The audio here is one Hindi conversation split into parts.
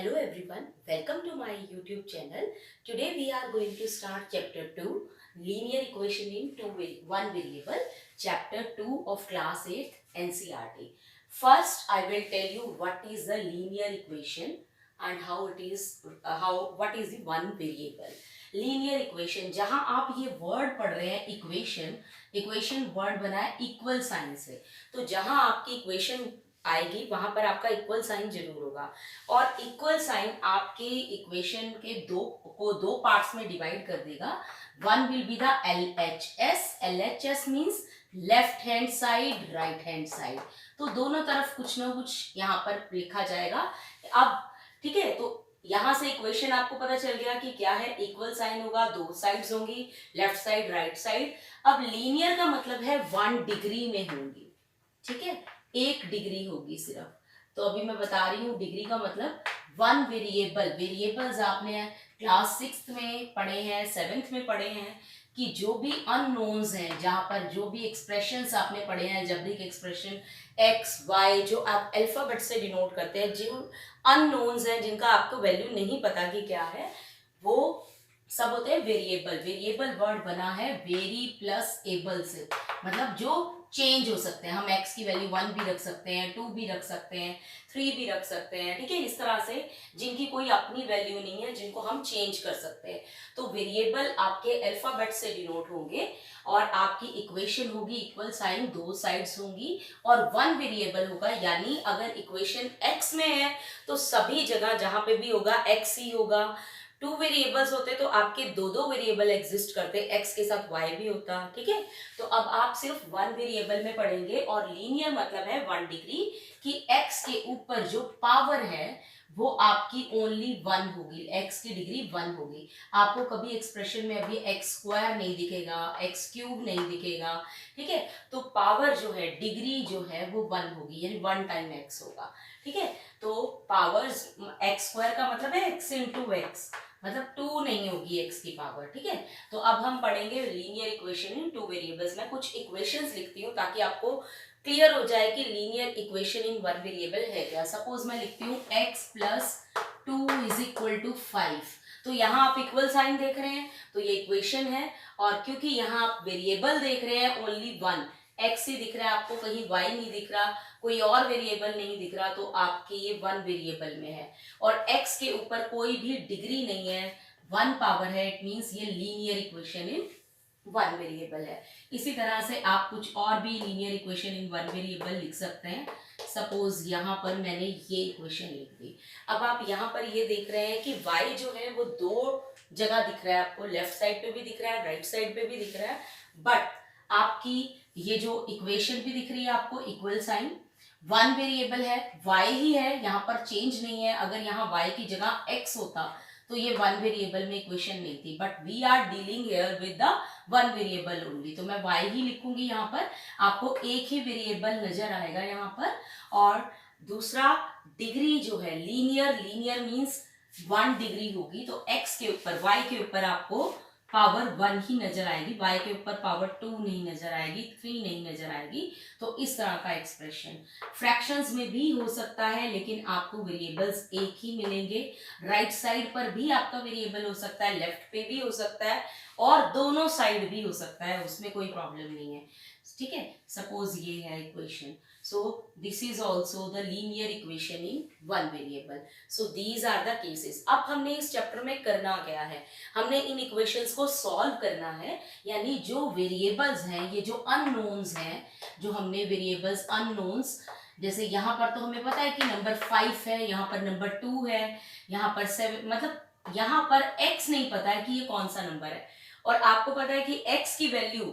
Hello everyone, welcome to my YouTube channel. Today we are going to start chapter 2, linear equation in one variable, chapter 2 of class 8 NCERT. First I will tell you what is the linear equation and how it is what is the one variable. Linear equation, जहां आप ये वर्ड पढ़ रहे हैं इक्वेशन वर्ड बना है इक्वल साइन से, तो जहां आपकी इक्वेशन आएगी वहां पर आपका इक्वल साइन जरूर होगा। और इक्वल साइन आपके इक्वेशन के दो पार्ट्स में डिवाइड कर देगा। One will be the LHS means left hand side right hand side, तो दोनों तरफ कुछ ना कुछ यहाँ पर लिखा जाएगा। अब ठीक है, तो यहां से इक्वेशन आपको पता चल गया कि क्या है, इक्वल साइन होगा, दो साइड्स होंगी, लेफ्ट साइड राइट साइड। अब लीनियर का मतलब है 1 डिग्री में होंगी, ठीक है, 1 डिग्री होगी सिर्फ। तो अभी मैं बता रही हूँ डिग्री का मतलब वन वेरिएबल्स आपने क्लास 6th में पढ़े हैं, 7th में पढ़े हैं कि जो भी अननोन्स हैं, जहां पर जो भी एक्सप्रेशंस आपने पढ़े हैं, अलजेब्रिक एक्सप्रेशन एक्स वाई जो आप अल्फाबेट से डिनोट करते हैं, जो अननोन्स हैं जिनका आपको वैल्यू नहीं पता कि क्या है, वो सब होते हैं वेरिएबल। वेरिएबल वर्ड बना है वेरी प्लस एबल से, मतलब जो चेंज हो सकते हैं। हम x की वैल्यू 1 भी रख सकते हैं, 2 भी रख सकते हैं, 3 भी रख सकते हैं, ठीक है, इस तरह से जिनकी कोई अपनी वैल्यू नहीं है, जिनको हम चेंज कर सकते हैं। तो वेरिएबल आपके अल्फाबेट से डिनोट होंगे और आपकी इक्वेशन होगी इक्वल साइन, दो साइड्स होंगी और वन वेरिएबल होगा। यानी अगर इक्वेशन x में है तो सभी जगह जहां पे भी होगा x ही होगा। 2 वेरिएबल्स होते तो आपके दो वेरिएबल एग्जिस्ट करते, x के साथ y भी होता, ठीक है। तो अब आप सिर्फ 1 वेरिएबल में पढ़ेंगे और लीनियर मतलब है 1 डिग्री कि x के ऊपर जो पावर है वो आपकी ओनली 1 होगी, x की डिग्री 1 होगी। आपको कभी एक्सप्रेशन में अभी x स्क्वायर नहीं दिखेगा, x क्यूब नहीं दिखेगा, ठीक है। तो पावर जो है, डिग्री जो है वो 1 होगी, यानी 1 टाइम x होगा, ठीक है। तो पावर x स्क्वायर का मतलब है x इंटू x, मतलब 2 नहीं होगी x की पावर, ठीक है। तो अब हम पढ़ेंगे लीनियर इक्वेशन इन 2 वेरिएबल्स। मैं कुछ इक्वेशंस लिखती हूँ ताकि आपको क्लियर हो जाए कि linear equation in one variable है क्या। सपोज मैं लिखती हूँ x plus 2 is equal to 5। तो यहाँ आप इक्वल साइन देख रहे हैं तो ये इक्वेशन है, और क्योंकि यहाँ आप वेरिएबल देख रहे हैं ओनली 1, x ही दिख रहा है आपको, कहीं y नहीं दिख रहा, कोई और वेरिएबल नहीं दिख रहा, तो आपके ये 1 वेरिएबल में है। और x के ऊपर कोई भी डिग्री नहीं है, 1 पावर है, इट मींस ये लीनियर इक्वेशन इन 1 वेरिएबल है। इसी तरह से आप कुछ और भी लीनियर इक्वेशन इन 1 वेरिएबल लिख सकते हैं। सपोज यहाँ पर मैंने ये इक्वेशन लिख दी। अब आप यहाँ पर ये देख रहे हैं कि y जो है वो दो जगह दिख रहा है आपको, लेफ्ट साइड पे भी दिख रहा है, राइट साइड पे भी दिख रहा है, बट आपकी ये जो इक्वेशन भी दिख रही है आपको इक्वल साइन, 1 वेरिएबल है, y ही है, यहाँ पर चेंज नहीं है। अगर यहाँ y की जगह x होता तो ये 1 वेरिएबल में इक्वेशन नहीं थी, but we are dealing here with the 1 variable only, तो मैं y ही लिखूंगी। यहाँ पर आपको एक ही वेरिएबल नजर आएगा यहाँ पर। और दूसरा डिग्री जो है, लीनियर मींस 1 डिग्री होगी, तो x के ऊपर, y के ऊपर आपको पावर 1 ही नजर आएगी, y के ऊपर पावर 2 नहीं नजर आएगी, 3 नहीं नजर आएगी। तो इस तरह का एक्सप्रेशन फ्रैक्शंस में भी हो सकता है, लेकिन आपको वेरिएबल्स एक ही मिलेंगे। राइट साइड पर भी आपका वेरिएबल हो सकता है, लेफ्ट पे भी हो सकता है, और दोनों साइड भी हो सकता है, उसमें कोई प्रॉब्लम नहीं है, ठीक है। सपोज ये है equation, so this is also the linear equation in one variable. So these are the cases. अब हमने इस चैप्टर में करना क्या है, हमने इन इक्वेशंस को सॉल्व करना है। यानी जो वेरिएबल्स हैं, ये जो अननोन्स हैं, जो हमने वेरिएबल्स अननोन्स, जैसे यहाँ पर तो हमें पता है कि नंबर 5 है, यहाँ पर नंबर 2 है, यहाँ पर 7, मतलब यहाँ पर x नहीं पता है कि ये कौन सा नंबर है, और आपको पता है कि x की वैल्यू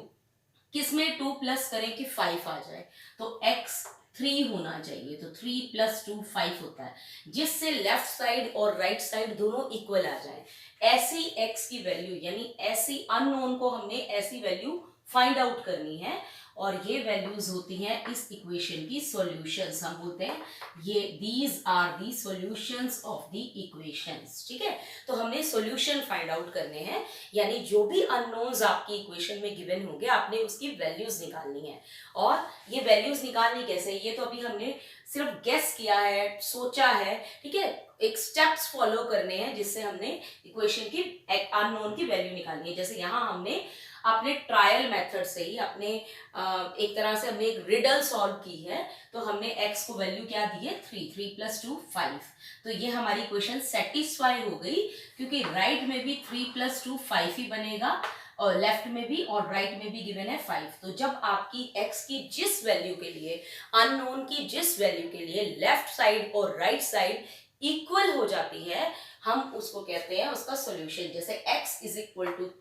किसमें 2 प्लस करें कि 5 आ जाए, तो x 3 होना चाहिए, तो 3 प्लस 2 5 होता है, जिससे लेफ्ट साइड और राइट साइड दोनों इक्वल आ जाए। ऐसी x की वैल्यू, यानी ऐसी अननोन को हमने ऐसी वैल्यू फाइंड आउट करनी है, और ये वैल्यूज होती हैं इस इक्वेशन की सॉल्यूशंस। हम बोलते हैं ये these are the solutions of the equations, ठीक है। तो हमने सॉल्यूशन फाइंड आउट करने हैं, यानी जो भी अननोन्स आपकी इक्वेशन में गिवन होंगे आपने उसकी वैल्यूज निकालनी है। और ये वैल्यूज निकालनी कैसे, ये तो अभी हमने सिर्फ गेस किया है, सोचा है, ठीक है। एक स्टेप्स फॉलो करने हैं जिससे हमने इक्वेशन की अननोन की वैल्यू निकालनी है। जैसे यहाँ हमने अपने ट्रायल मेथड से ही अपने एक तरह से हमने एक रिडल सॉल्व की है। तो हमने x को वैल्यू क्या दी है 3, 3 + 2 5। तो ये हमारी इक्वेशन सेटिस्फाई हो गई, क्योंकि राइट में भी 3 + 2 5 ही बनेगा और लेफ्ट में भी और राइट में भी गिवन है 5। तो जब आपकी x की जिस वैल्यू के लिए, अननोन की जिस वैल्यू के लिए लेफ्ट साइड और राइट साइड इक्वल हो जाती है, हम उसको कहते हैं उसका सॉल्यूशन। जैसे x =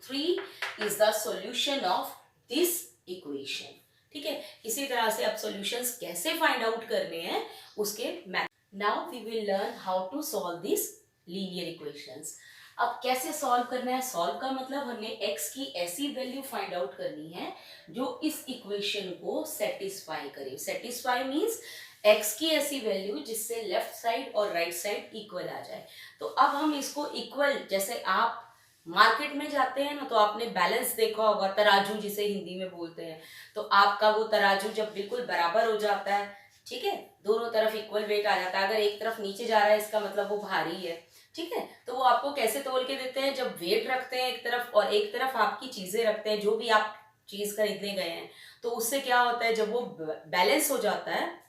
3 is the solution of this equation. ठीक है, इसी तरह से अब सॉल्यूशंस कैसे फाइंड आउट करने हैं उसके method. Now we will learn how to solve this linear equations. अब कैसे सॉल्व करना है? सॉल्व का मतलब हमने x की ऐसी वैल्यू फाइंड आउट करनी है जो इस इक्वेशन को सेटिस्फाई करे। सेटिस्फाई मींस x की ऐसी वैल्यू जिससे लेफ्ट साइड और राइट साइड इक्वल आ जाए। तो अब हम इसको इक्वल, जैसे आप मार्केट में जाते हैं ना तो आपने बैलेंस देखा होगा, तराजू जिसे हिंदी में बोलते हैं। तो आपका वो तराजू जब बिल्कुल बराबर हो जाता है, ठीक है, दोनों तरफ इक्वल वेट आ जाता है। अगर एक तरफ नीचे जा रहा है इसका मतलब वो भारी है, ठीक है। तो वो आपको कैसे तोल के देते हैं? जब वेट रखते हैं एक तरफ और एक तरफ आपकी चीजें रखते हैं, जो भी आप चीज खरीदने गए हैं, तो उससे क्या होता है, जब वो बैलेंस हो जाता है,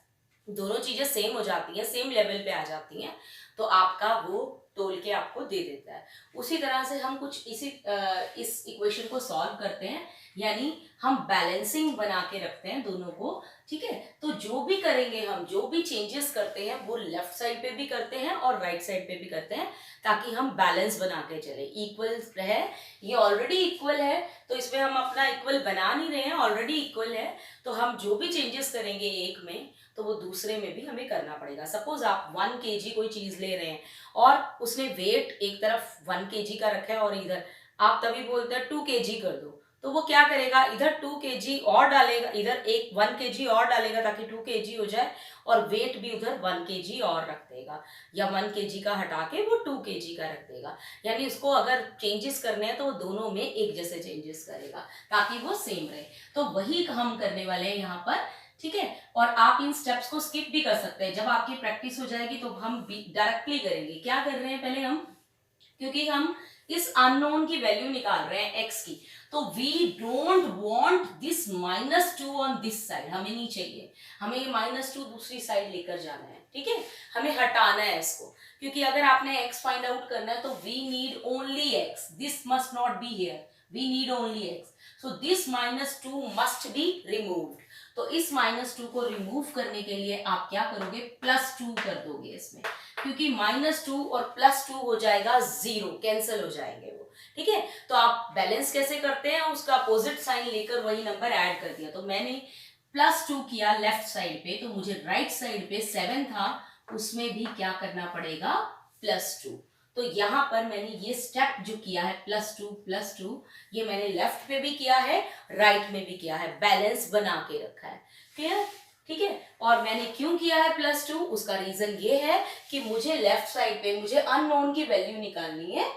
दोनों चीजें सेम हो जाती हैं, सेम लेवल पे आ जाती हैं, तो आपका वो तोल के आपको दे देता है। उसी तरह से हम कुछ इस इक्वेशन को सॉल्व करते हैं, यानी हम बैलेंसिंग बना के रखते हैं दोनों को। ठीक है, तो जो भी करेंगे हम, जो भी चेंजेस करते हैं वो लेफ्ट साइड पे भी करते हैं और राइट साइड पे भी करते हैं, ताकि हम बैलेंस बना के चले। इक्वल है, ये ऑलरेडी इक्वल है, तो इसमें हम अपना इक्वल बना नहीं रहे हैं, ऑलरेडी इक्वल है। तो हम जो भी चेंजेस करेंगे एक में, तो वो दूसरे में भी हमें करना पड़ेगा। सपोज आप 1 kg कोई चीज ले रहे हैं और उसने वेट एक तरफ 1 kg का रखा है और इधर आप तभी बोलते हैं 2 kg कर दो, तो वो क्या करेगा, इधर 2 kg और डालेगा, इधर 1 kg और डालेगा ताकि 2 kg हो जाए, और वेट भी उधर 1 kg और रख देगा, या 1 kg का हटा के वो 2 kg का रख देगा। यानी उसको अगर चेंजेस करने हैं तो वो दोनों में एक जैसे चेंजेस करेगा ताकि वो सेम रहे। तो वही हम करने वाले हैं यहाँ पर। ठीक है, और आप इन स्टेप्स को स्किप भी कर सकते हैं। जब आपकी प्रैक्टिस हो जाएगी तो हम डायरेक्टली करेंगे। क्या कर रहे हैं पहले हम, क्योंकि हम इस अननोन की वैल्यू निकाल रहे हैं x की, तो we don't want this -2 on this side, हमें नहीं चाहिए, हमें ये -2 दूसरी साइड लेकर जाना है। ठीक है, हमें हटाना है इसको, क्योंकि अगर आपने x फाइंड आउट करना है तो we need only x, this must not be here, we need only x, so this -2 must be removed. तो इस -2 को रिमूव करने के लिए आप क्या करोगे, +2 कर दोगे इसमें, क्योंकि -2 और +2 हो जाएगा 0, कैंसिल हो जाएंगे वो। ठीक है, तो आप बैलेंस कैसे करते हैं, उसका अपोजिट साइन लेकर वही नंबर ऐड कर दिया। तो मैंने +2 किया लेफ्ट साइड पे, तो मुझे राइट साइड पे 7 था, उसमें भी क्या करना पड़ेगा, +2। तो यहाँ पर मैंने ये स्टेप जो किया है +2, ये मैंने लेफ्ट पे भी किया है, राइट में भी किया है, बैलेंस बना के रखा है। क्लियर? ठीक है, और मैंने क्यों किया है +2, उसका रीजन ये है कि मुझे लेफ्ट साइड पे मुझे अननोन की वैल्यू निकालनी है,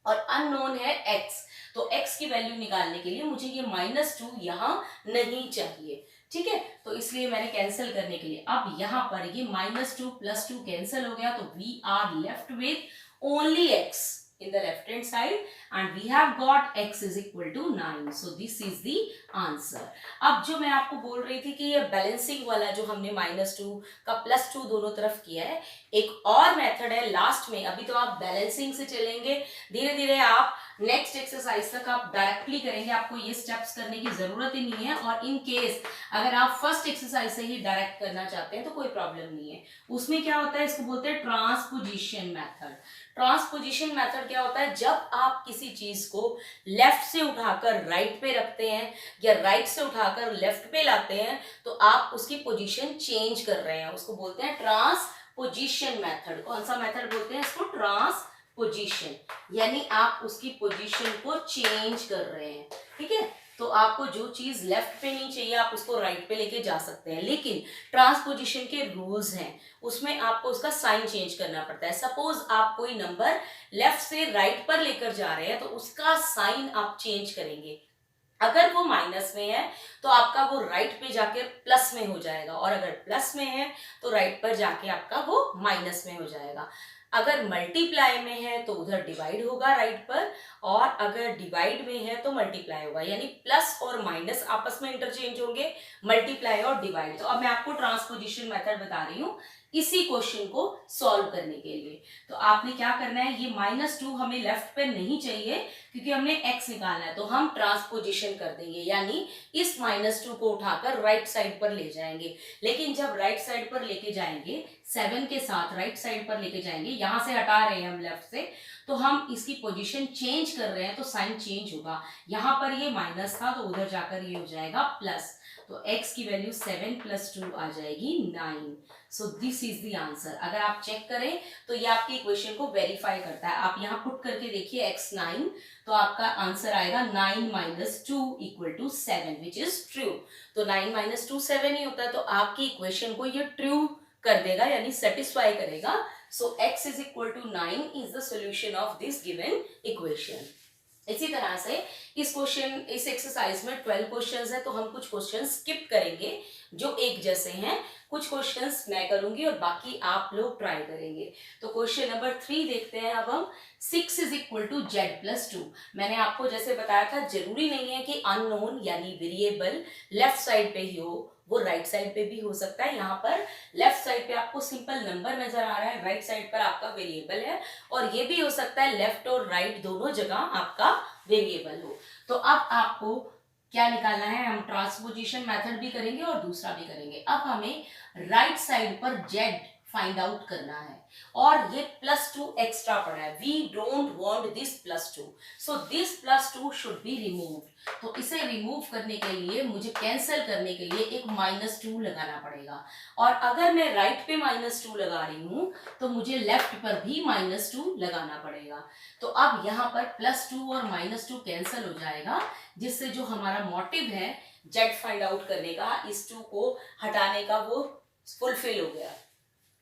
और अननोन है x, तो x की वैल्यू निकालने के लिए मुझे ये -2 यहाँ नहीं चाहिए। ठीक है, तो इसलिए मैंने कैंसिल करने के लिए, अब यहाँ पर ये -2 +2 कैंसिल हो गया, तो we are left with only x in the left hand side and we have got x is equal to 9. So this is the answer. अब जो मैं आपको बोल रही थी कि ये बैलेंसिंग वाला जो हमने -2 का +2 दोनों तरफ किया है, एक और मेथड है लास्ट में। अभी तो आप बैलेंसिंग से चलेंगे, धीरे धीरे आप नेक्स्ट एक्सरसाइज तक आप डायरेक्टली करेंगे, आपको ये स्टेप्स करने की जरूरत ही नहीं है। और इन केस अगर आप फर्स्ट एक्सरसाइज से ही डायरेक्ट करना चाहते हैं तो कोई प्रॉब्लम नहीं है। उसमें क्या होता है, इसको बोलते हैं ट्रांसपोजिशन मेथड। ट्रांसपोजिशन मेथड क्या होता है, जब आप किसी चीज को लेफ्ट से उठाकर राइट पे रखते हैं या राइट से उठाकर लेफ्ट पे लाते हैं, तो आप उसकी पोजीशन चेंज कर रहे हैं, उसको बोलते हैं ट्रांसपोजिशन मेथड। कौन सा मेथड बोलते हैं इसको, ट्रांसपोजिशन, यानी आप उसकी पोजीशन को चेंज कर रहे हैं। ठीक है, तो आपको जो चीज लेफ्ट पे नहीं चाहिए आप उसको राइट पे लेके जा सकते हैं, लेकिन ट्रांसपोजिशन के रूल्स हैं, उसमें आपको उसका साइन चेंज करना पड़ता है। सपोज आप कोई नंबर लेफ्ट से राइट पर लेकर जा रहे हैं, तो उसका साइन आप चेंज करेंगे। अगर वो माइनस में है तो आपका वो राइट पे जाके प्लस में हो जाएगा, और अगर प्लस में है तो राइट पर जाके आपका वो माइनस में हो जाएगा। अगर मल्टीप्लाई में है तो उधर डिवाइड होगा राइट पर, और अगर डिवाइड में है तो मल्टीप्लाई होगा, यानी प्लस और माइनस आपस में इंटरचेंज होंगे, मल्टीप्लाई और डिवाइड। तो अब मैं आपको ट्रांसपोजिशन मेथड बता रही हूँ इसी क्वेश्चन को सॉल्व करने के लिए। तो आपने क्या करना है, ये -2 हमें लेफ्ट पे नहीं चाहिए क्योंकि हमने x निकालना है, तो हम ट्रांसपोजिशन कर देंगे, यानी इस -2 को उठाकर राइट साइड पर ले जाएंगे। लेकिन जब राइट साइड पर लेके जाएंगे 7 के साथ राइट साइड पर लेके जाएंगे, यहां से हटा रहे हैं हम लेफ्ट से, तो हम इसकी पोजीशन चेंज कर रहे हैं तो साइन चेंज होगा। यहां पर ये माइनस था तो उधर जाकर ये हो जाएगा प्लस, तो x की वैल्यू 7 + 2 आ जाएगी 9। So this is the answer. अगर आप चेक करें तो ये आपकी इक्वेशन को वेरीफाई करता है। आप यहाँ पुट करके देखिए x 9, तो आपका आंसर आएगा 9 - 2 = 7, विच इज ट्रू। तो 9 - 2 7 ही होता है, तो आपकी इक्वेशन को ये ट्रू कर देगा, यानी सेटिस्फाई करेगा। सो x = 9 is the solution of this given equation. इसी तरह से इस एक्सरसाइज में 12 क्वेश्चंस है, तो हम कुछ क्वेश्चंस स्किप करेंगे जो एक जैसे हैं, कुछ क्वेश्चंस मैं करूंगी और बाकी आप लोग ट्राई करेंगे। तो क्वेश्चन नंबर 3 देखते हैं अब हम। 6 = z + 2। मैंने आपको जैसे बताया था, जरूरी नहीं है कि अननोन यानी वेरिएबल लेफ्ट साइड पे ही हो, वो राइट साइड पे भी हो सकता है। यहाँ पर लेफ्ट साइड पे आपको सिंपल नंबर नजर आ रहा है, राइट साइड पर आपका वेरिएबल है, और ये भी हो सकता है लेफ्ट और राइट दोनों जगह आपका वेरिएबल हो। तो अब आपको क्या निकालना है, हम ट्रांसपोजिशन मेथड भी करेंगे और दूसरा भी करेंगे। अब हमें राइट साइड पर z फाइंड आउट करना है, और ये +2 एक्स्ट्रा पड़ा है। We don't want this +2, so this +2 should be removed. तो इसे रिमूव करने के लिए, मुझे कैंसिल करने के लिए एक -2 लगाना पड़ेगा, और अगर मैं राइट पे -2 लगा रही हूं तो मुझे लेफ्ट पर भी -2 लगाना पड़ेगा। तो अब यहाँ पर +2 और -2 कैंसिल हो जाएगा, जिससे जो हमारा मोटिव है z फाइंड आउट करने का, इस 2 को हटाने का, वो फुलफिल हो गया।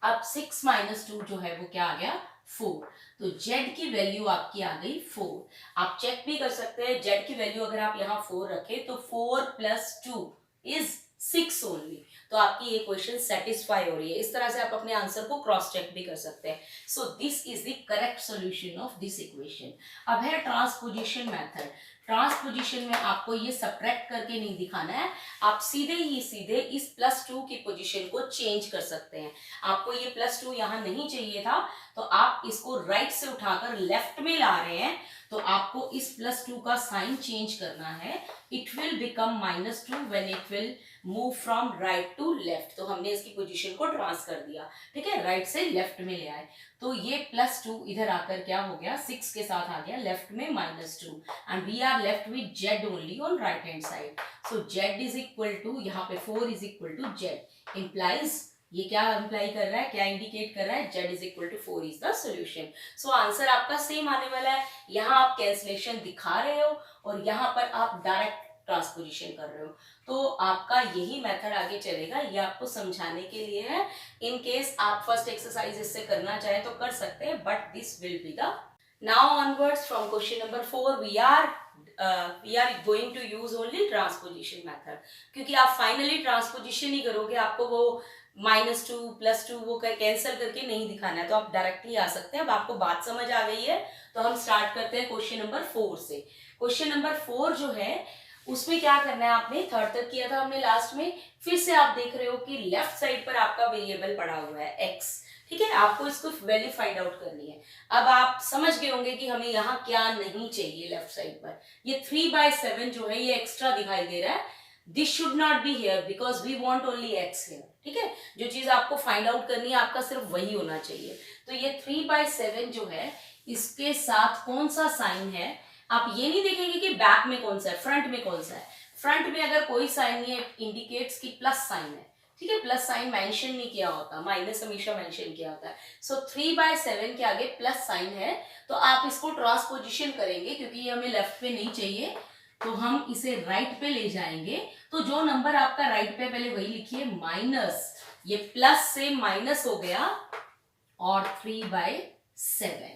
अब 6 - 2 जो है वो क्या आ गया, 4। तो z की वैल्यू आपकी आ गई 4। आप चेक भी कर सकते हैं, z की वैल्यू अगर आप यहाँ 4 रखें तो 4 + 2 = 6 ओनली। तो आपकी ये क्वेश्चन सेटिस्फाई हो रही है। इस तरह से आप अपने आंसर को क्रॉस चेक भी कर सकते हैं। So this is the correct solution of this equation. अब है ट्रांसपोजिशन मेथड। ट्रांसपोजिशन में आपको ये सब्ट्रैक्ट करके नहीं दिखाना है, आप सीधे इस +2 की पोजीशन को चेंज कर सकते हैं। आपको ये +2 यहाँ नहीं चाहिए था, तो आप इसको राइट से उठाकर लेफ्ट में ला रहे हैं, तो आपको इस +2 का साइन चेंज करना है। It will become -2 when it will move from right to left. तो हमने इसकी पोजीशन को ट्रांस कर दिया, ठीक है, राइट से लेफ्ट में ले आए। तो ये +2 इधर आकर क्या हो गया, 6 के साथ आ गया लेफ्ट में -2, and we are left with z only on right hand side. So z यहाँ पे 4 = z implies, ये क्या इंप्लाई कर रहा है, क्या इंडिकेट कर रहा है, z = 4 is the solution. So answer आपका सेम आने वाला है। यहाँ आप कैंसिलेशन दिखा रहे हो और यहाँ पर आप डायरेक्ट ट्रांसपोजिशन कर रहे हो, तो आपका यही मेथड आगे चलेगा। ये आपको समझाने के लिए है। इन केस आप फर्स्ट एक्सरसाइज इससे करना चाहे तो कर सकते हैं, but this will be the now onwards from question number 4 we are going to use only transposition method, क्योंकि आप फाइनली ट्रांसपोजिशन ही करोगे, आपको वो -2 +2 वो कैंसिल करके नहीं दिखाना है, तो आप डायरेक्टली आ सकते हैं। अब आपको बात समझ आ गई है, तो हम स्टार्ट करते हैं क्वेश्चन नंबर 4 से। क्वेश्चन नंबर 4 जो है उसमें क्या करना है, आपने थर्ड तक किया था हमने लास्ट में, फिर से आप देख रहे हो कि लेफ्ट साइड पर आपका वेरिएबल पड़ा हुआ है x, ठीक है, आपको इसको वैल्यू फाइंड आउट करनी है। अब आप समझ गए होंगे कि हमें यहाँ क्या नहीं चाहिए लेफ्ट साइड पर। ये 3/7 जो है ये एक्स्ट्रा दिखाई दे रहा है, this should not be here because we want only x here, ठीक है। जो चीज आपको फाइंड आउट करनी है आपका सिर्फ वही होना चाहिए। तो ये 3/7 जो है इसके साथ कौन सा साइन है, आप ये नहीं देखेंगे कि बैक में कौन सा है, फ्रंट में कौन सा है। फ्रंट में अगर कोई साइन नहीं है, इंडिकेट्स की प्लस साइन है, ठीक है, प्लस साइन मेंशन नहीं किया होता, माइनस हमेशा मेंशन किया होता है। सो 3/7 के आगे प्लस साइन है, तो आप इसको ट्रांसपोजिशन करेंगे, क्योंकि ये हमें लेफ्ट पे नहीं चाहिए, तो हम इसे राइट पे ले जाएंगे। तो जो नंबर आपका राइट पे, पहले वही लिखिए माइनस, ये प्लस से माइनस हो गया और 3/7।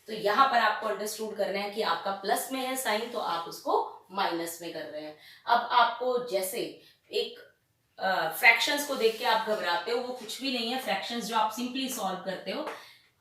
तो यहाँ पर आपको अंडरस्टूड करना है कि आपका प्लस में है साइन, तो आप उसको माइनस में कर रहे हैं। अब आपको जैसे एक फ्रैक्शंस को देख के आप घबराते हो, वो कुछ भी नहीं है। फ्रैक्शंस जो आप सिंपली सॉल्व करते हो,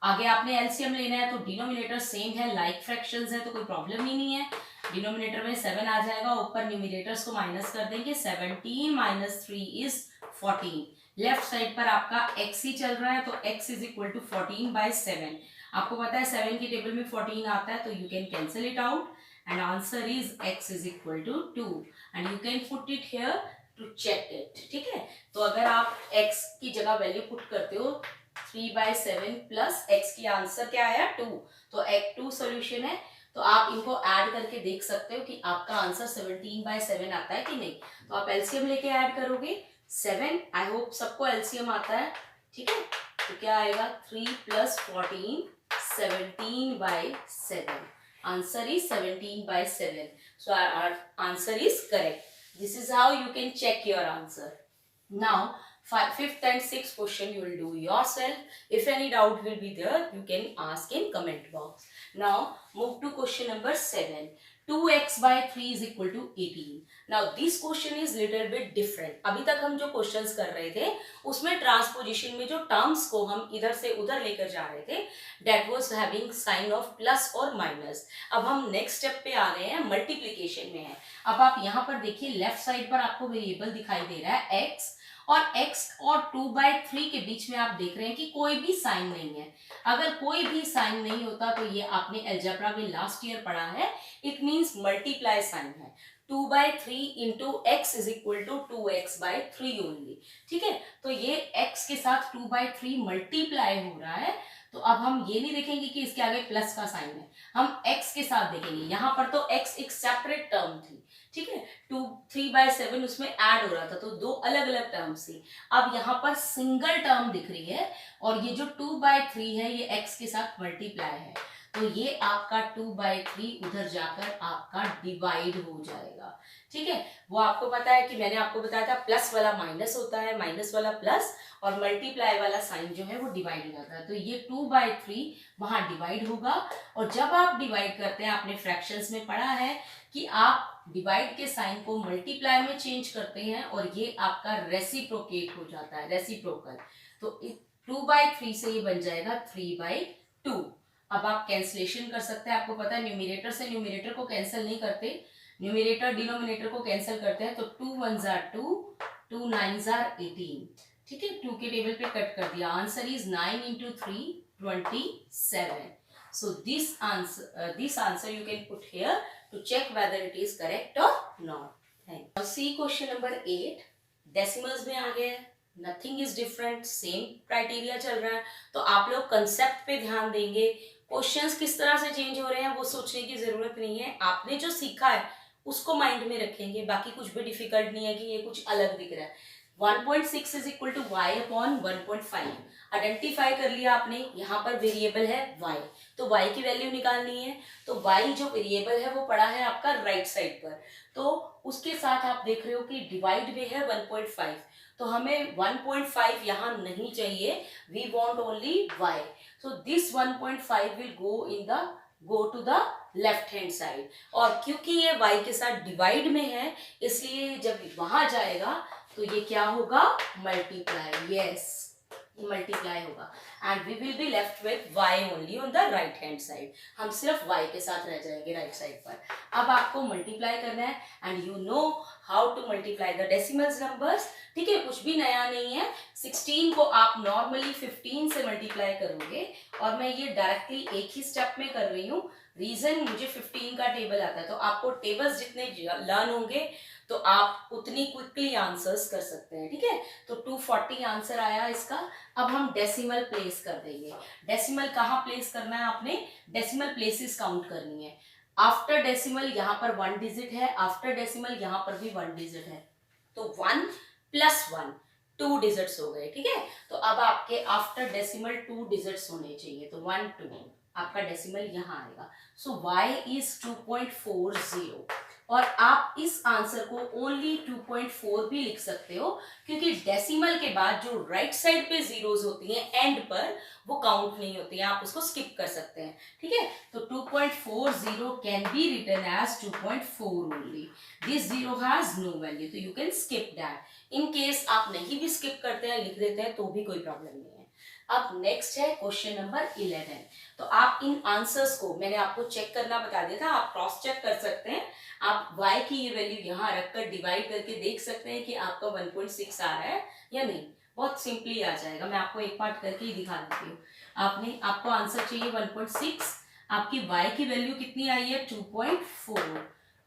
आगे आपने एलसीएम लेना है, तो डिनोमिनेटर सेम है, लाइक फ्रैक्शंस है, तो कोई प्रॉब्लम ही नहीं है। डिनोमिनेटर में 7 आ जाएगा, ऊपर न्यूमिनेटर्स को माइनस कर देंगे, 17 माइनस 3 इज 14। लेफ्ट साइड पर आपका x ही चल रहा है, तो x इज इक्वल टू 14/7। आपको पता है 7 की टेबल में 14 आता है, तो you can cancel it out and answer is x is equal to 2 and you can put it here to check it. ठीक है, तो अगर आप x की जगह वैल्यू पुट करते हो 3/7 प्लस x की आंसर क्या आया 2, तो एक 2 सोल्यूशन है, तो आप इनको ऐड करके देख सकते हो कि आपका आंसर 17/7 आता है कि नहीं। तो आप एलसीएम लेके ऐड करोगे 7, आई होप सबको एलसीएम आता है। ठीक है, तो क्या आएगा 3 + 14 17/7। Answer is 17/7, so our answer is correct. This is how you can check your answer. Now fifth and sixth question you will do yourself. If any doubt will be there, you can ask in comment box. Now move to question number 7. 2x/3 is equal to 18. Now this question is little bit different. अभी तक हम जो क्वेश्चंस कर रहे थे उसमें ट्रांसपोजिशन में जो टर्म्स को हम इधर से उधर लेकर जा रहे थे, that was having sign of plus और माइनस। अब हम नेक्स्ट स्टेप पे आ गए हैं, मल्टीप्लीकेशन में है। अब आप यहाँ पर देखिए, लेफ्ट साइड पर आपको वेरिएबल दिखाई दे रहा है x, और x और 2/3 के बीच में आप देख रहे हैं कि कोई भी साइन नहीं है। अगर कोई भी साइन नहीं होता तो ये आपने अलजेब्रा में लास्ट ईयर पढ़ा है, इट मींस मल्टीप्लाई साइन है। 2/3 into x is equal to 2x/3 only. ठीक है, तो ये x के साथ 2/3 मल्टीप्लाई हो रहा है, तो अब हम ये नहीं देखेंगे कि इसके आगे प्लस का साइन है, हम x के साथ देखेंगे। यहाँ पर तो x एक सेपरेट टर्म थी, ठीक है, 3/7 उसमें ऐड हो रहा था, तो दो अलग अलग टर्म्स थी। अब यहाँ पर सिंगल टर्म दिख रही है, और ये जो 2/3 है ये x के साथ मल्टीप्लाई है, तो ये आपका 2/3 उधर जाकर आपका डिवाइड हो जाएगा। ठीक है, वो आपको पता है कि मैंने आपको बताया था प्लस वाला माइनस होता है, माइनस वाला प्लस, और मल्टीप्लाई वाला साइन जो है वो डिवाइड हो जाता है। तो ये 2/3 वहां डिवाइड होगा, और जब आप डिवाइड करते हैं, आपने फ्रैक्शंस में पढ़ा है कि आप डिवाइड के साइन को मल्टीप्लाई में चेंज करते हैं, और ये आपका रेसिप्रोकेट हो जाता है, रेसिप्रोकल। तो 2/3 से ये बन जाएगा 3/2। अब आप कैंसलेशन कर सकते हैं, आपको पता है न्यूमिनेटर से न्यूमिनेटर को कैंसिल नहीं करते, न्यूमिनेटर डिनोमिनेटर को कैंसिल करते हैं, तो 2 1s are 2, 2 9s are 18। ठीक है, 2 के टेबल पे कट कर दिया, answer is 9 × 3 27। So this answer you can put here to check whether it is correct or not. Thank you. Now see question number 8. Decimals में आ गए, nothing is different, same criteria चल रहा है, तो आप लोग कंसेप्ट पे ध्यान देंगे। क्वेश्चंस किस तरह से चेंज हो रहे हैं वो सोचने की जरूरत नहीं है, आपने जो सीखा है उसको माइंड में रखेंगे, बाकी कुछ भी डिफिकल्ट नहीं है कि ये कुछ अलग दिख रहा है। 1.6 is equal to y upon 1.5 identify कर लिया आपने, यहाँ पर वेरिएबल है y, तो y की वैल्यू निकालनी है, तो y जो वेरिएबल है वो पड़ा है आपका राइट साइड पर, तो उसके साथ आप देख रहे हो कि डिवाइड में है 1.5, तो हमें 1.5 यहाँ नहीं चाहिए, we want only y, so this 1.5 will go to the left hand side, और क्योंकि ये y के साथ डिवाइड में है इसलिए जब वहां जाएगा तो ये क्या होगा, मल्टीप्लाई, यस मल्टीप्लाई होगा, and we will be left with y only on the right hand side, हम सिर्फ y के साथ रह जाएंगे राइट साइड पर। अब आपको मल्टीप्लाई करना है, and you know how to multiply the decimals numbers. ठीक है, कुछ भी नया नहीं है, 16 को आप नॉर्मली 15 से मल्टीप्लाई करोगे, और मैं ये डायरेक्टली एक ही स्टेप में कर रही हूँ, रीजन मुझे 15 का टेबल आता है, तो आपको टेबल्स जितने लर्न होंगे तो आप उतनी क्विकली आंसर्स कर सकते हैं। ठीक है, तो 240 आंसर आया इसका। अब हम डेसिमल प्लेस कर देंगे। डेसिमल कहाँ प्लेस करना है आपने, डेसिमल प्लेसेस काउंट करनी है। आफ्टर डेसिमल यहाँ पर 1 डिजिट है, आफ्टर डेसिमल यहाँ पर भी 1 डिजिट है, तो 1 + 1 2 डिजिट्स हो गए। ठीक है, तो अब आपके आफ्टर डेसिमल 2 डिजिट्स होने चाहिए, तो 1 2 आपका डेसिमल यहाँ आएगा, सो y इज 2.40, और आप इस आंसर को ओनली 2.4 भी लिख सकते हो, क्योंकि डेसिमल के बाद जो राइट साइड पे जीरोस होती हैं एंड पर, वो काउंट नहीं होती हैं, आप उसको स्किप कर सकते हैं। ठीक है, तो 2.40 can be written as 2.4 only, this zero has no value, तो you can skip that. In case आप नहीं भी स्किप करते हैं, लिख देते हैं, तो भी कोई प्रॉब्लम नहीं है। अब नेक्स्ट है क्वेश्चन नंबर 11। तो आप इन आंसर्स को मैंने आपको चेक करना बता दिया था, आप क्रॉस चेक कर सकते हैं। आप y की ये वैल्यू यहाँ रखकर डिवाइड करके देख सकते हैं कि आपका 1.6 आ रहा है या नहीं। बहुत सिंपली आ जाएगा, मैं आपको एक पार्ट करके ही दिखा देती हूँ। आपको आंसर चाहिए 1.6, आपकी y की वैल्यू कितनी आई है 2.4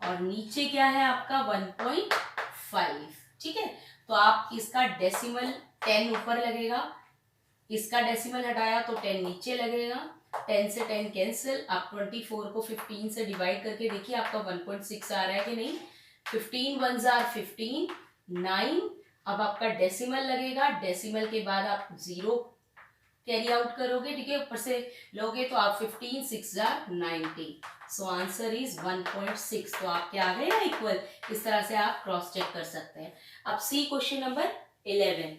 और नीचे क्या है आपका 1.5। ठीक है, तो आप इसका डेसिमल 10 ऊपर लगेगा, इसका डेसिमल हटाया तो 10 नीचे लगेगा, 10 से 10 कैंसिल। आप 24 को 15 से डिवाइड करके देखिए आपका 1.6 आ रहा है कि नहीं। 15 1s are 15, 9। अब आपका डेसिमल लगेगा, डेसिमल के बाद आप 0 कैरी आउट करोगे, ठीक है, ऊपर से लोगे तो आप 15 6s are 90। So answer is 1.6। तो आप क्या आ गए ना इक्वल। इस तरह से आप क्रॉस चेक कर सकते हैं। अब सी क्वेश्चन नंबर 11।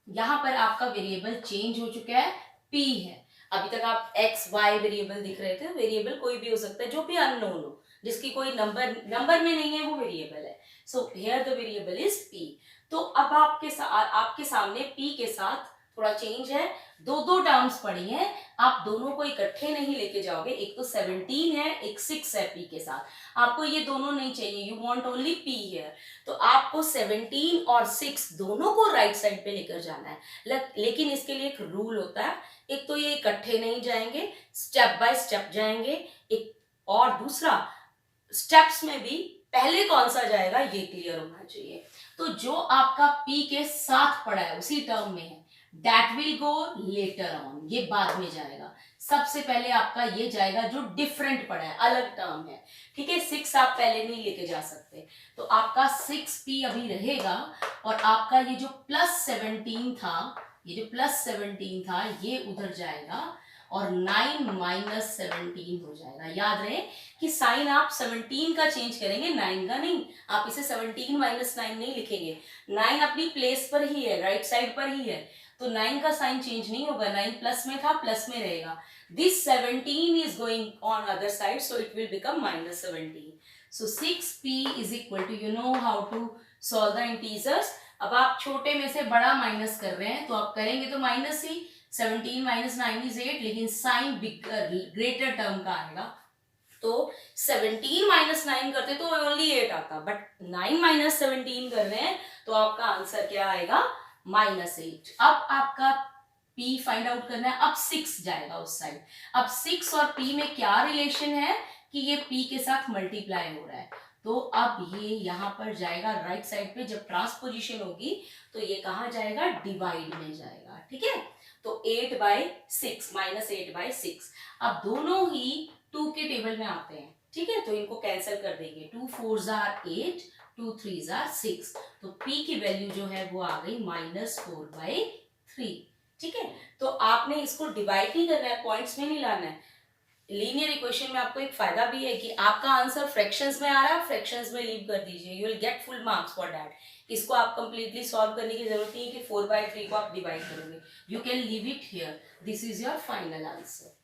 यहाँ पर आपका वेरिएबल चेंज हो चुका है, p है। अभी तक आप x y वेरिएबल दिख रहे थे, वेरिएबल कोई भी हो सकता है जो भी अननोन हो, जिसकी कोई नंबर में नहीं है, वो वेरिएबल है। So here the variable is p। तो अब आपके सामने p के साथ थोड़ा चेंज है, दो टर्म्स पड़ी हैं, आप दोनों को इकट्ठे नहीं लेके जाओगे। एक तो 17 है, एक 6 है p के साथ, आपको ये दोनों नहीं चाहिए, you want only p here. तो आपको 17 और 6 दोनों को राइट साइड पे लेकर जाना है। लेकिन इसके लिए एक रूल होता है, एक तो ये इकट्ठे नहीं जाएंगे, स्टेप बाय स्टेप जाएंगे, एक और दूसरा स्टेप्स में भी पहले कौन सा जाएगा ये क्लियर होना चाहिए। तो जो आपका p के साथ पड़ा है उसी टर्म में है, that will go later on, ये बाद में जाएगा। सबसे पहले आपका ये जाएगा जो डिफरेंट पड़ा है, अलग टर्म है, ठीक है। 6 आप पहले नहीं लेके जा सकते, तो आपका 6p अभी रहेगा और आपका ये जो +17 था, ये उधर जाएगा और 9 माइनस 17 हो जाएगा। याद रहे कि साइन आप 17 का चेंज करेंगे, 9 का नहीं। आप इसे 17 माइनस 9 नहीं लिखेंगे, 9 अपनी प्लेस पर ही है, राइट साइड पर ही है, तो 9 का साइन चेंज नहीं होगा। 9 प्लस में था, प्लस में रहेगा। This 17 is going on other side, so it will become -17। So 6p is equal to, you know how to solve the integers. अब आप छोटे में से बड़ा माइनस कर रहे हैं तो आप करेंगे तो माइनस ही, 17 माइनस 9 इज 8, लेकिन साइन ग्रेटर टर्म का आएगा। तो 17 माइनस 9 करते तो ओनली 8 आता, बट 9 माइनस 17 कर रहे हैं तो आपका आंसर क्या आएगा -8। अब आपका p फाइंड आउट करना है, अब 6 जाएगा उस साइड। अब 6 और p में क्या रिलेशन है कि ये p के साथ मल्टीप्लाई हो रहा है, तो अब ये यहाँ पर जाएगा राइट साइड पे। जब ट्रांसपोजिशन होगी तो ये कहाँ जाएगा, डिवाइड में जाएगा, ठीक है। तो 8/6 -8/6। अब दोनों ही 2 के टेबल में आते हैं, ठीक है, तो इनको कैंसिल कर देंगे। 2 4s are 8, 2 3s are 6, तो p की वैल्यू जो है वो आ गई -4/3, ठीक है। तो आपने इसको डिवाइड नहीं करना है, पॉइंट्स में नहीं लाना है। लीनियर इक्वेशन में आपको एक फायदा भी है कि आपका आंसर फ्रैक्शंस में आ रहा है, फ्रैक्शंस में लीव कर दीजिए, you will get full marks for that. इसको आप कंप्लीटली सॉल्व करने की जरूरत नहीं है कि 4/3 को आप डिवाइड करोगे, you can leave it here, this is your final answer.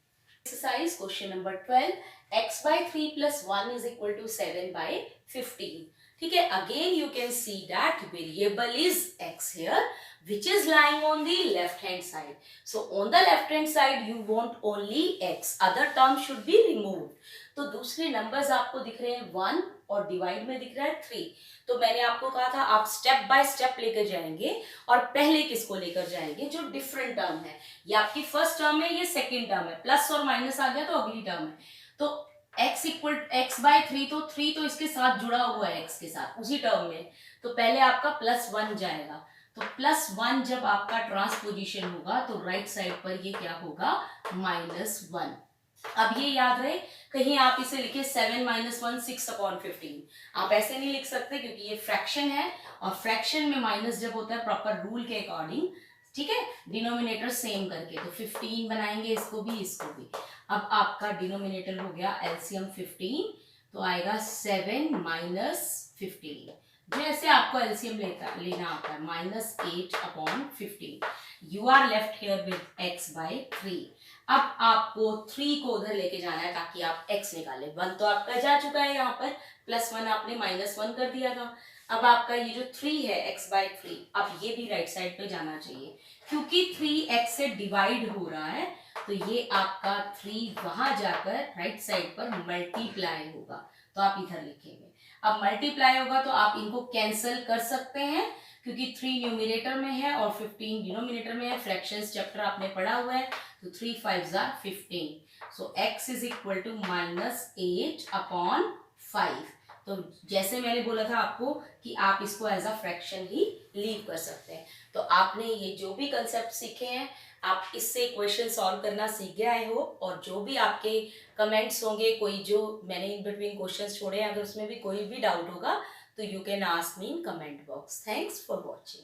Exercise question number 12, x/3 + 1 is equal to 7/15। ठीक है, again you can see that variable is x here, which is lying on the left hand side. So on the left hand side you want only x, other terms should be removed. तो दूसरे नंबर्स आपको दिख रहे हैं 1 और डिवाइड में दिख रहा है 3। तो मैंने आपको कहा था आप स्टेप बाय स्टेप लेकर जाएंगे और पहले किसको लेकर जाएंगे, जो डिफरेंट टर्म है। ये आपकी फर्स्ट टर्म है, ये सेकेंड टर्म है, प्लस और माइनस आ गया तो अगली टर्म है। तो x/3, तो 3 तो इसके साथ जुड़ा हुआ है x के साथ उसी टर्म में, तो पहले आपका +1 जाएगा। तो +1 जब आपका ट्रांसपोजिशन होगा तो राइट साइड पर ये क्या होगा, -1। अब ये याद रहे, कहीं आप इसे लिखे 7 - 1 6/15, आप ऐसे नहीं लिख सकते क्योंकि ये फ्रैक्शन है और फ्रैक्शन में माइनस जब होता है प्रॉपर रूल के अकॉर्डिंग, ठीक है, डिनोमिनेटर सेम करके, तो 15 बनाएंगे, इसको भी इसको भी। अब आपका डिनोमिनेटर हो गया एलसीएम 15, तो आएगा 7 - 15। जैसे आपको एलसीएम लेना आता है -8/15। You are left here with x/3। अब आपको 3 को उधर लेके जाना है ताकि आप x निकाले। 1 तो आपका जा चुका है यहाँ पर, +1 आपने -1 कर दिया था। अब आपका ये जो 3 है x/3, अब ये भी राइट साइड पे जाना चाहिए क्योंकि 3x से डिवाइड हो रहा है, तो ये आपका 3 वहां जाकर राइट साइड पर मल्टीप्लाई होगा, तो आप इधर लिखेंगे। अब मल्टीप्लाई होगा तो आप इनको कैंसिल कर सकते हैं क्योंकि 3 न्यूमिनेटर में है और 15 डिनोमिनेटर में है। फ्रैक्शंस चैप्टर आपने पढ़ा हुआ है, तो 3 5 जार 15, so x is equal to -8/5। तो जैसे मैंने बोला था आपको कि आप इसको एज अ फ्रैक्शन ही लीव कर सकते हैं। तो आपने ये जो भी कंसेप्ट सीखे हैं, आप इससे क्वेश्चन सॉल्व करना सीख गए आई होप। और जो भी आपके कमेंट्स होंगे, कोई जो मैंने इन बिटवीन क्वेश्चंस छोड़े, अगर उसमें भी कोई भी डाउट होगा तो you can ask me in comment box. Thanks for watching.